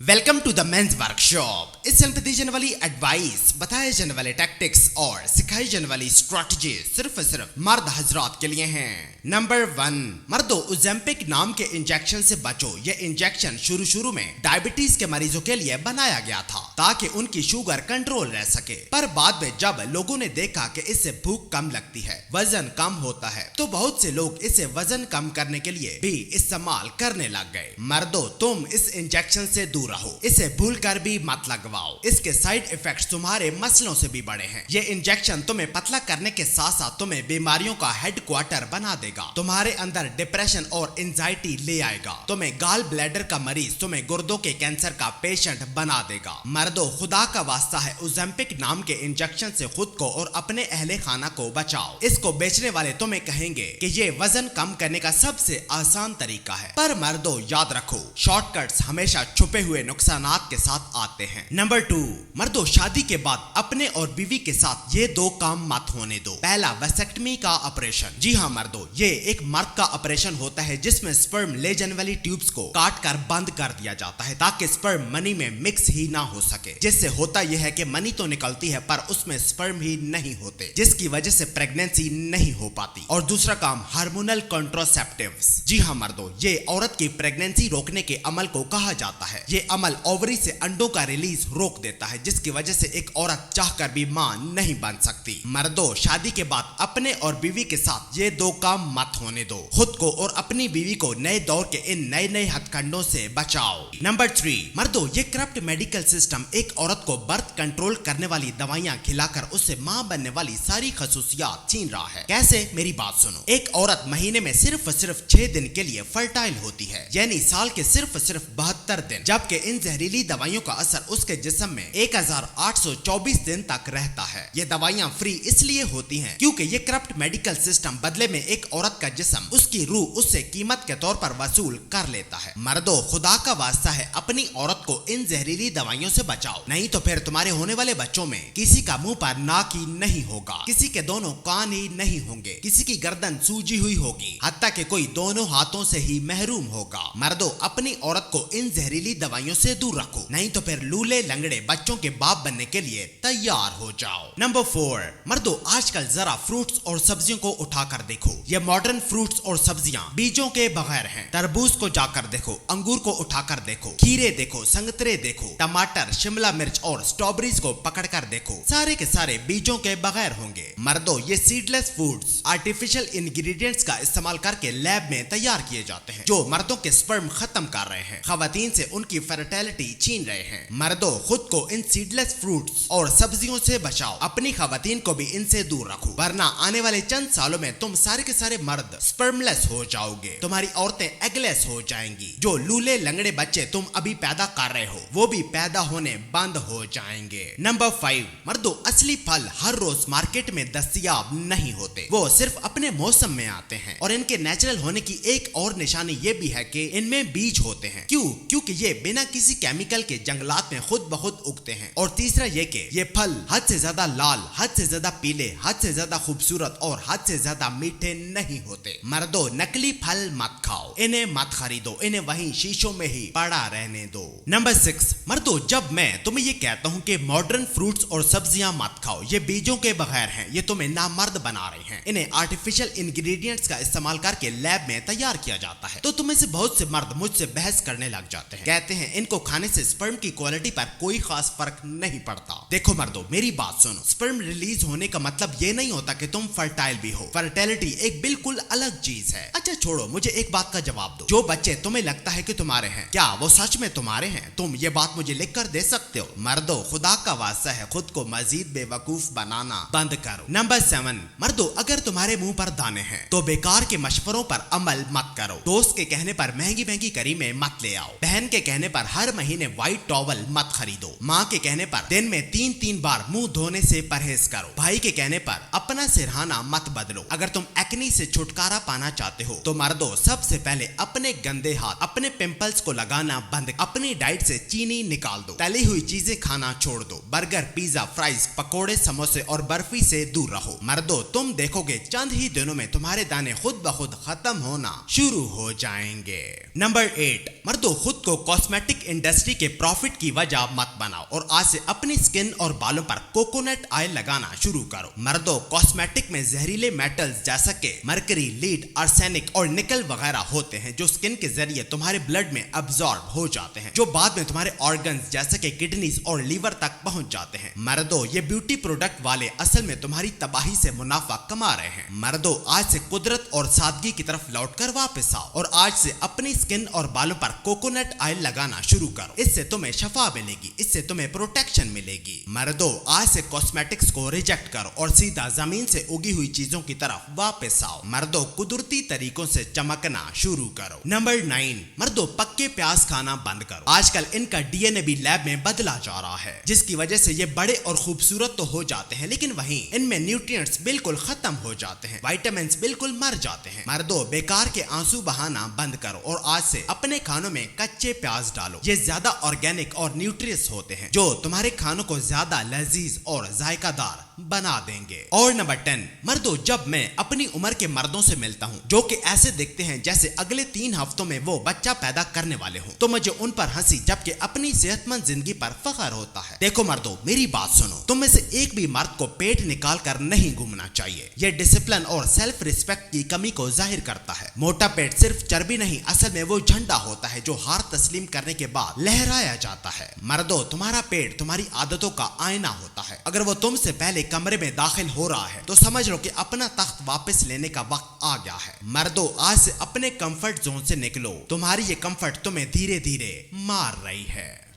Welcome to the men's workshop. इस channel पे दी जाने वाली एडवाइस, बताए जाने वाले टैक्टिक्स और सिखाई जाने वाली स्ट्रेटजी सिर्फ मर्द हजरात के लिए हैं। नंबर 1, मर्दों, ओजेम्पिक नाम के इंजेक्शन से बचो। ये इंजेक्शन शुरू में डायबिटीज के मरीजों के लिए बनाया गया था ताकि उनकी शुगर कंट्रोल रह सके, पर बाद में जब लोगों ने देखा कि इससे भूख कम लगती है, वजन कम होता है, तो बहुत से लोग इसे वजन कम करने के लिए भी इस्तेमाल करने लग गए। मर्दों, तुम इस इंजेक्शन से दूर रहो, इसे भूल कर भी मत लगवाओ। इसके साइड इफेक्ट्स तुम्हारे मसलों से भी बड़े हैं। ये इंजेक्शन तुम्हें पतला करने के साथ साथ तुम्हें बीमारियों का हेडक्वार्टर बना देगा, तुम्हारे अंदर डिप्रेशन और एंजाइटी ले आएगा, तुम्हें गाल ब्लैडर का मरीज, तुम्हें गुर्दों के कैंसर का पेशेंट बना देगा। मर्दों, खुदा का वास्ता है, ओजेम्पिक नाम के इंजेक्शन से खुद को और अपने अहले खाना को बचाओ। इसको बेचने वाले तुम्हें कहेंगे कि ये वजन कम करने का सबसे आसान तरीका है, पर मर्दों याद रखो, शॉर्टकट्स हमेशा छुपे हुए नुकसानात के साथ आते हैं। नंबर 2, मर्दों, शादी के बाद अपने और बीवी के साथ ये 2 काम मत होने दो। पहला, वेसेक्टमी का ऑपरेशन। जी हाँ मर्दों, ये एक मर्द का ऑपरेशन होता है जिसमें स्पर्म ले जाने वाली ट्यूब्स को काट कर बंद कर दिया जाता है ताकि स्पर्म मनी में मिक्स ही ना हो सके। जिससे होता यह है कि मनी तो निकलती है पर उसमें स्पर्म ही नहीं होते, जिसकी वजह से प्रेगनेंसी नहीं हो पाती। और दूसरा काम, हार्मोनल कॉन्ट्रासेप्टिव्स। जी हाँ मर्दों, ये औरत की प्रेगनेंसी रोकने के अमल को कहा जाता है। ये अमल ओवरी से अंडों का रिलीज रोक देता है, जिसकी वजह से एक औरत चाहकर भी मां नहीं बन सकती। मर्दों, शादी के बाद अपने और बीवी के साथ ये 2 काम मत होने दो। खुद को और अपनी बीवी को नए दौर के इन नए हथकंडों से बचाओ। नंबर 3, मर्दों, ये करप्ट मेडिकल सिस्टम एक औरत को बर्थ कंट्रोल करने वाली दवाइयां खिलाकर उससे मां बनने वाली सारी खसूसियात छीन रहा है। कैसे? मेरी बात सुनो। एक औरत महीने में सिर्फ 6 दिन के लिए फर्टाइल होती है, यानी साल के सिर्फ 72 दिन, जबकि इन जहरीली दवाइयों का असर उसके जिस्म में 1824 दिन तक रहता है। ये दवाइयां फ्री इसलिए होती हैं क्योंकि ये करप्ट मेडिकल सिस्टम बदले में एक औरत का जिस्म, उसकी रूह उससे कीमत के तौर पर वसूल कर लेता है। मर्दों, खुदा का वास्ता है, अपनी औरत को इन जहरीली दवाइयों से बचाओ, नहीं तो फिर तुम्हारे होने वाले बच्चों में किसी का मुंह पर नाक ही नहीं होगा, किसी के दोनों कान ही नहीं होंगे, किसी की गर्दन सूजी हुई होगी, हत्ता कि कोई दोनों हाथों से ही महरूम होगा। मर्दों, अपनी औरत को इन जहरीली दवाइयों से दूर रखो, नहीं तो फिर लूले लंगड़े बच्चों के बाप बनने के लिए तैयार हो जाओ। नंबर 4, मर्दों, आजकल जरा फ्रूट्स और सब्जियों को उठाकर देखो। ये मॉडर्न फ्रूट्स और सब्जियां बीजों के बगैर हैं। तरबूज को जाकर देखो, अंगूर को उठाकर देखो, खीरे देखो, संतरे देखो, टमाटर, शिमला मिर्च और स्ट्रॉबेरीज को पकड़कर देखो, सारे के सारे बीजों के बगैर होंगे। मर्दों, ये सीडलेस फूड्स आर्टिफिशियल इंग्रेडिएंट्स का इस्तेमाल करके लैब में तैयार किए जाते हैं, जो मर्दों के स्पर्म खत्म कर रहे हैं, खवातीन से उनकी फर्टिलिटी छीन रहे हैं। मर्दों, खुद को इन सीडलेस फ्रूट्स और सब्जियों से बचाओ, अपनी खवातीन को भी इनसे दूर रखो, वरना आने वाले चंद सालों में तुम सारे के सारे मर्द स्पर्मलेस हो जाओगे, तुम्हारी औरतें एगलेस हो जाएंगी। जो लूले लंगड़े बच्चे तुम अभी पैदा कर रहे हो वो भी पैदा होने बंद हो जाएंगे। नंबर 5, मर्दों, असली फल हर रोज मार्केट में दस्तयाब नहीं होते, वो सिर्फ अपने मौसम में आते हैं। और इनके नेचुरल होने की एक और निशानी ये भी है कि इनमें बीज होते हैं। क्यों? क्योंकि ये बिना किसी केमिकल के जंगलात में खुद ब खुद उगते हैं। और तीसरा ये कि ये फल हद से ज्यादा लाल, हद से ज्यादा पीले, हद से ज्यादा खूबसूरत और हद से ज्यादा मीठे नहीं होते। मर्दों, नकली फल मत खाओ, इन्हें मत खरीदो, इन्हें वहीं शीशों में ही पड़ा रहने दो। नंबर 6, मर्दों, जब मैं तुम्हें ये कहता हूँ कि मॉडर्न फ्रूट्स और सब्जियां मत खाओ, ये बीजों के बगैर हैं, ये तुम्हें नामर्द बना रहे हैं, इन्हें आर्टिफिशियल इंग्रेडिएंट्स का इस्तेमाल करके लैब में तैयार किया जाता है, तो तुम्हें से बहुत से मर्द मुझसे बहस करने लग जाते हैं, कहते हैं इनको खाने से स्पर्म की क्वालिटी पर कोई खास फर्क नहीं पड़ता। देखो मर्दों, मेरी बात सुनो, स्पर्म रिलीज होने का मतलब ये नहीं होता कि तुम फर्टाइल भी हो। फर्टिलिटी एक बिल्कुल अलग चीज है। अच्छा छोड़ो, मुझे एक बात का जवाब दो, जो बच्चे तुम्हें लगता है कि तुम्हारे हैं, क्या वो सच में तुम्हारे हैं? तुम ये बात मुझे लिख कर दे सकते हो? मर्दों, खुदा का वास्ता है, खुद को मजीद बेवकूफ बनाना बंद करो। नंबर 7, मर्दों, अगर तुम्हारे मुंह पर दाने हैं तो बेकार के मशवरों पर अमल मत करो। दोस्त के कहने पर महंगी महंगी करीमें मत ले आओ, बहन के कहने पर हर महीने व्हाइट टॉवल मत खरीदो, माँ के कहने पर दिन में 3 बार मुंह धोने से परहेज करो, भाई के कहने पर अपना सिरहाना मत बदलो। अगर तुम एक्नी से छुटकारा पाना चाहते हो तो मर्दों, सबसे पहले अपने गंदे हाथ अपने पिंपल्स को लगाना बंद, अपनी डाइट से चीनी निकाल दो, तली हुई चीजें खाना छोड़ दो, बर्गर, पिज्जा, फ्राइज, पकोड़े, समोसे और बर्फी से दूर रहो। मर्दों, तुम देखोगे चंद ही दिनों में तुम्हारे दाने खुद ब खुद खत्म होना शुरू हो जाएंगे। नंबर 8, मर्दों, खुद को कॉस्मेटिक कॉस्मेटिक इंडस्ट्री के प्रॉफिट की वजह मत बनाओ और आज से अपनी स्किन और बालों पर कोकोनट ऑयल लगाना शुरू करो। मर्दों, कॉस्मेटिक में जहरीले मेटल्स जैसा कि मरकरी, लीड, आर्सेनिक और निकल वगैरह होते हैं जो स्किन के जरिए तुम्हारे ब्लड में अब्सॉर्ब हो जाते हैं, जो बाद में तुम्हारे ऑर्गन्स जैसे कि किडनीज और लीवर तक पहुंच जाते हैं। मर्दों, ये ब्यूटी प्रोडक्ट वाले असल में तुम्हारी तबाही से मुनाफा कमा रहे हैं। मर्दों, आज से कुदरत और सादगी की तरफ लौटकर वापस आओ और आज से अपनी स्किन और बालों पर कोकोनट ऑयल लगाना शुरू करो। इससे तुम्हें शफा मिलेगी, इससे तुम्हें प्रोटेक्शन मिलेगी। मर्दों, आज से कॉस्मेटिक्स को रिजेक्ट करो और सीधा जमीन से उगी हुई चीजों की तरफ वापस आओ। मर्दों, कुदरती तरीकों से चमकना शुरू करो। नंबर 9, मर्दों, पक्के प्याज खाना बंद करो। आजकल इनका डीएनए भी लैब में बदला जा रहा है, जिसकी वजह से ये बड़े और खूबसूरत तो हो जाते हैं, लेकिन वहीं इनमें न्यूट्रिएंट्स बिल्कुल खत्म हो जाते हैं, विटामिन्स बिल्कुल मर जाते हैं। मर्दों, बेकार के आंसू बहाना बंद करो और आज से अपने खानों में कच्चे प्याज डालो। ये ज्यादा ऑर्गेनिक और न्यूट्रियस होते हैं जो तुम्हारे खानों को ज्यादा लजीज और जायकादार बना देंगे। और नंबर 10, मर्दों, जब मैं अपनी उम्र के मर्दों से मिलता हूँ जो कि ऐसे दिखते हैं जैसे अगले 3 हफ्तों में वो बच्चा पैदा करने वाले हों, तो मुझे उन पर हंसी जबकि अपनी सेहतमंद जिंदगी पर फख्र होता है। देखो मर्दों, मेरी बात सुनो, तुम में से एक भी मर्द को पेट निकाल कर नहीं घूमना चाहिए। यह डिसिप्लिन और सेल्फ रिस्पेक्ट की कमी को जाहिर करता है। मोटा पेट सिर्फ चर्बी नहीं, असल में वो झंडा होता है जो हार तस्लीम करने के बाद लहराया जाता है। मर्दों, तुम्हारा पेट तुम्हारी आदतों का आईना होता है। अगर वो तुमसे पहले कमरे में दाखिल हो रहा है तो समझ लो कि अपना तख्त वापस लेने का वक्त आ गया है। मर्दों, आज से अपने कंफर्ट जोन से निकलो, तुम्हारी ये कंफर्ट तुम्हें धीरे धीरे मार रही है।